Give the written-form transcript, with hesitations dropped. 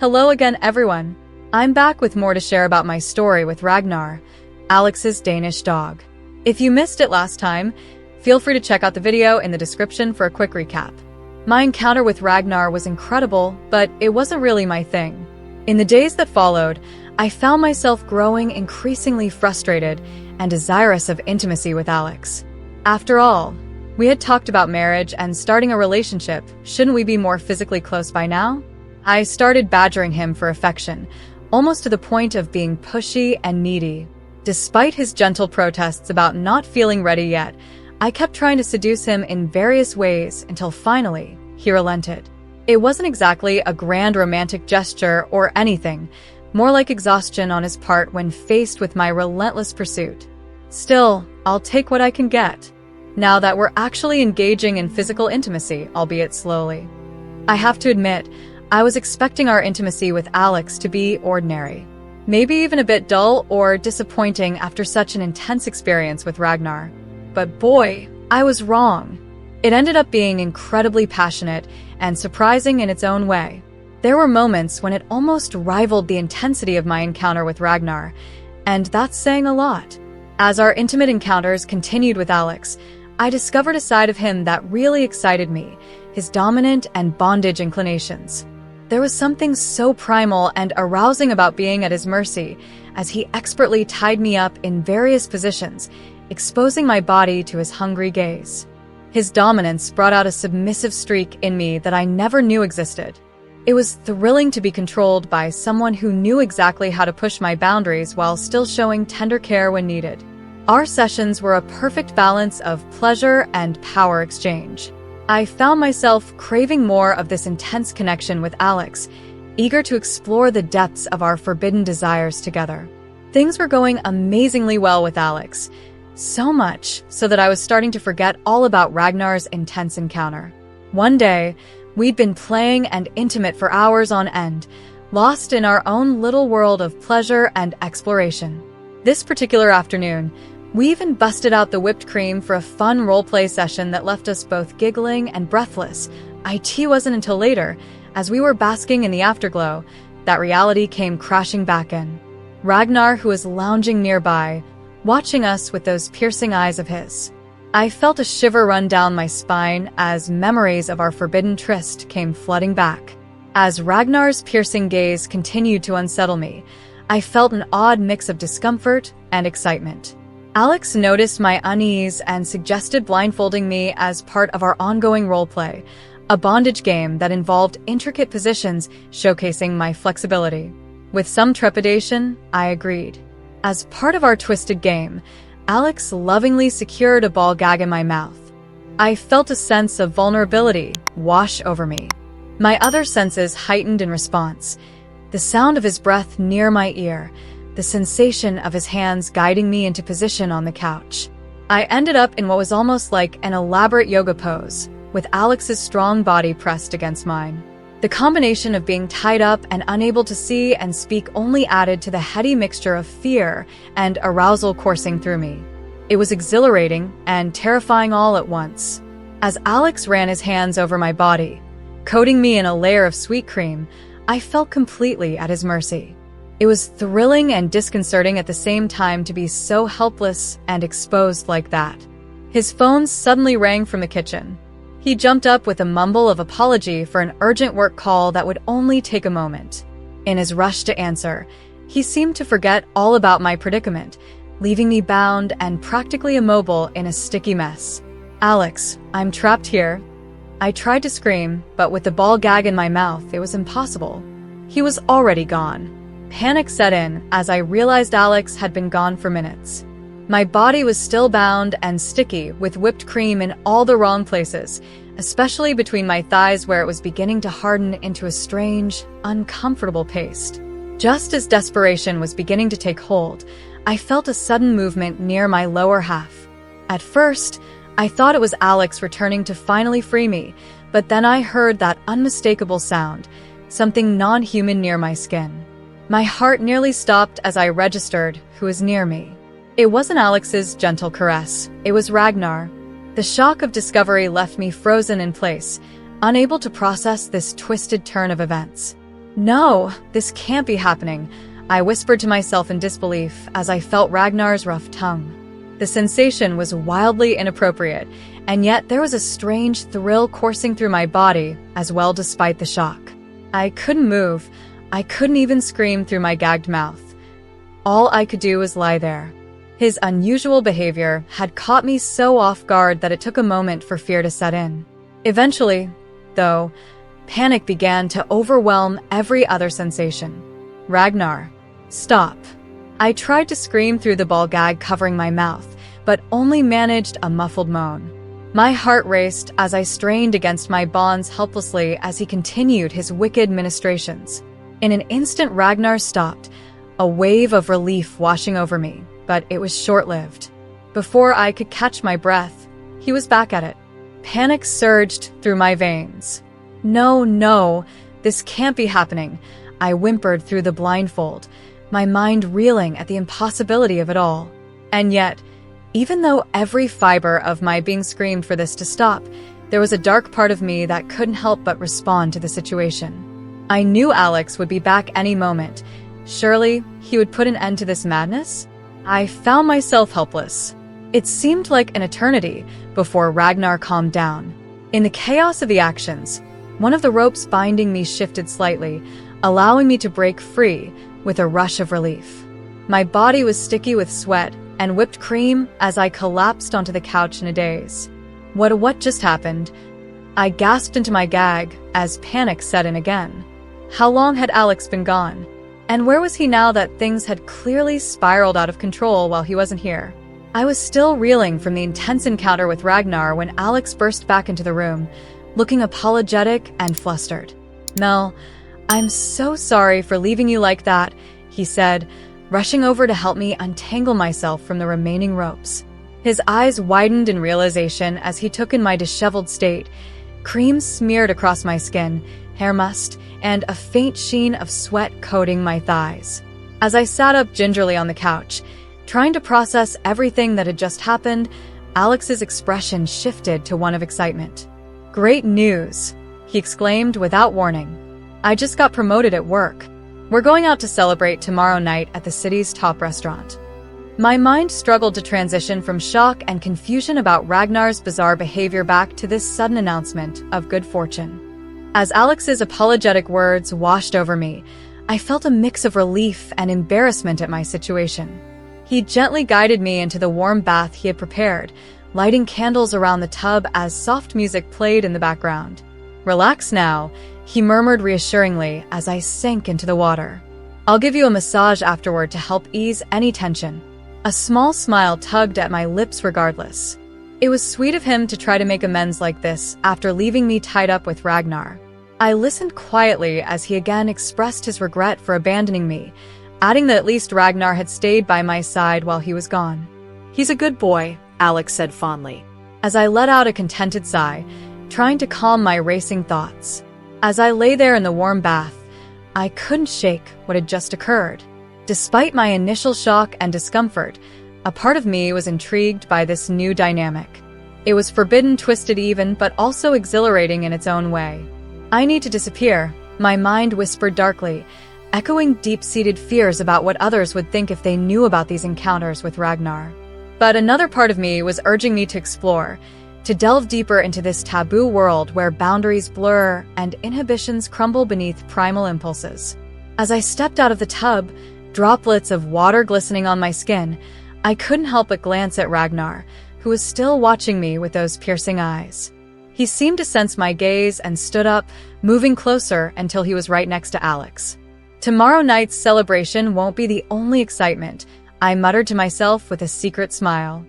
Hello again, everyone. I'm back with more to share about my story with Ragnar, Alex's Danish dog. If you missed it last time, feel free to check out the video in the description for a quick recap. My encounter with Ragnar was incredible, but it wasn't really my thing. In the days that followed, I found myself growing increasingly frustrated and desirous of intimacy with Alex. After all, we had talked about marriage and starting a relationship. Shouldn't we be more physically close by now? I started badgering him for affection, almost to the point of being pushy and needy. Despite his gentle protests about not feeling ready yet, I kept trying to seduce him in various ways until finally, he relented. It wasn't exactly a grand romantic gesture or anything, more like exhaustion on his part when faced with my relentless pursuit. Still, I'll take what I can get, now that we're actually engaging in physical intimacy, albeit slowly. I have to admit, I was expecting our intimacy with Alex to be ordinary. Maybe even a bit dull or disappointing after such an intense experience with Ragnar. But boy, I was wrong. It ended up being incredibly passionate and surprising in its own way. There were moments when it almost rivaled the intensity of my encounter with Ragnar, and that's saying a lot. As our intimate encounters continued with Alex, I discovered a side of him that really excited me, his dominant and bondage inclinations. There was something so primal and arousing about being at his mercy, as he expertly tied me up in various positions, exposing my body to his hungry gaze. His dominance brought out a submissive streak in me that I never knew existed. It was thrilling to be controlled by someone who knew exactly how to push my boundaries while still showing tender care when needed. Our sessions were a perfect balance of pleasure and power exchange. I found myself craving more of this intense connection with Alex, eager to explore the depths of our forbidden desires together. Things were going amazingly well with Alex, so much so that I was starting to forget all about Ragnar's intense encounter. One day, we'd been playing and intimate for hours on end, lost in our own little world of pleasure and exploration. This particular afternoon, we even busted out the whipped cream for a fun roleplay session that left us both giggling and breathless. It wasn't until later, as we were basking in the afterglow, that reality came crashing back in. Ragnar, who was lounging nearby, watching us with those piercing eyes of his. I felt a shiver run down my spine as memories of our forbidden tryst came flooding back. As Ragnar's piercing gaze continued to unsettle me, I felt an odd mix of discomfort and excitement. Alex noticed my unease and suggested blindfolding me as part of our ongoing roleplay, a bondage game that involved intricate positions showcasing my flexibility. With some trepidation, I agreed. As part of our twisted game, Alex lovingly secured a ball gag in my mouth. I felt a sense of vulnerability wash over me. My other senses heightened in response. The sound of his breath near my ear, the sensation of his hands guiding me into position on the couch. I ended up in what was almost like an elaborate yoga pose, with Alex's strong body pressed against mine. The combination of being tied up and unable to see and speak only added to the heady mixture of fear and arousal coursing through me. It was exhilarating and terrifying all at once. As Alex ran his hands over my body, coating me in a layer of sweet cream, I felt completely at his mercy. It was thrilling and disconcerting at the same time to be so helpless and exposed like that. His phone suddenly rang from the kitchen. He jumped up with a mumble of apology for an urgent work call that would only take a moment. In his rush to answer, he seemed to forget all about my predicament, leaving me bound and practically immobile in a sticky mess. "Alex, I'm trapped here." I tried to scream, but with the ball gag in my mouth, it was impossible. He was already gone. Panic set in as I realized Alex had been gone for minutes. My body was still bound and sticky with whipped cream in all the wrong places, especially between my thighs where it was beginning to harden into a strange, uncomfortable paste. Just as desperation was beginning to take hold, I felt a sudden movement near my lower half. At first, I thought it was Alex returning to finally free me, but then I heard that unmistakable sound, something non-human near my skin. My heart nearly stopped as I registered who was near me. It wasn't Alex's gentle caress, it was Ragnar. The shock of discovery left me frozen in place, unable to process this twisted turn of events. No, this can't be happening, I whispered to myself in disbelief as I felt Ragnar's rough tongue. The sensation was wildly inappropriate, and yet there was a strange thrill coursing through my body as well despite the shock. I couldn't move. I couldn't even scream through my gagged mouth. All I could do was lie there. His unusual behavior had caught me so off guard that it took a moment for fear to set in. Eventually, though, panic began to overwhelm every other sensation. Ragnar, stop. I tried to scream through the ball gag covering my mouth, but only managed a muffled moan. My heart raced as I strained against my bonds helplessly as he continued his wicked ministrations. In an instant, Ragnar stopped, a wave of relief washing over me, but it was short-lived. Before I could catch my breath, he was back at it. Panic surged through my veins. No, this can't be happening, I whimpered through the blindfold, my mind reeling at the impossibility of it all. And yet, even though every fiber of my being screamed for this to stop, there was a dark part of me that couldn't help but respond to the situation. I knew Alex would be back any moment. Surely, he would put an end to this madness? I found myself helpless. It seemed like an eternity before Ragnar calmed down. In the chaos of the actions, one of the ropes binding me shifted slightly, allowing me to break free with a rush of relief. My body was sticky with sweat and whipped cream as I collapsed onto the couch in a daze. What just happened? I gasped into my gag as panic set in again. How long had Alex been gone? And where was he now that things had clearly spiraled out of control while he wasn't here? I was still reeling from the intense encounter with Ragnar when Alex burst back into the room, looking apologetic and flustered. "Mel, I'm so sorry for leaving you like that," he said, rushing over to help me untangle myself from the remaining ropes. His eyes widened in realization as he took in my disheveled state, cream smeared across my skin, hair mussed, and a faint sheen of sweat coating my thighs. As I sat up gingerly on the couch, trying to process everything that had just happened, Alex's expression shifted to one of excitement. "Great news," he exclaimed without warning. "I just got promoted at work. We're going out to celebrate tomorrow night at the city's top restaurant." My mind struggled to transition from shock and confusion about Ragnar's bizarre behavior back to this sudden announcement of good fortune. As Alex's apologetic words washed over me, I felt a mix of relief and embarrassment at my situation. He gently guided me into the warm bath he had prepared, lighting candles around the tub as soft music played in the background. "Relax now," he murmured reassuringly as I sank into the water. "I'll give you a massage afterward to help ease any tension." A small smile tugged at my lips regardless. It was sweet of him to try to make amends like this after leaving me tied up with Ragnar. I listened quietly as he again expressed his regret for abandoning me, adding that at least Ragnar had stayed by my side while he was gone. "He's a good boy," Alex said fondly, as I let out a contented sigh, trying to calm my racing thoughts. As I lay there in the warm bath, I couldn't shake what had just occurred. Despite my initial shock and discomfort, a part of me was intrigued by this new dynamic. It was forbidden, twisted even, but also exhilarating in its own way. "I need to disappear," my mind whispered darkly, echoing deep-seated fears about what others would think if they knew about these encounters with Ragnar. But another part of me was urging me to explore, to delve deeper into this taboo world where boundaries blur and inhibitions crumble beneath primal impulses. As I stepped out of the tub, droplets of water glistening on my skin, I couldn't help but glance at Ragnar, who was still watching me with those piercing eyes. He seemed to sense my gaze and stood up, moving closer until he was right next to Alex. "Tomorrow night's celebration won't be the only excitement," I muttered to myself with a secret smile.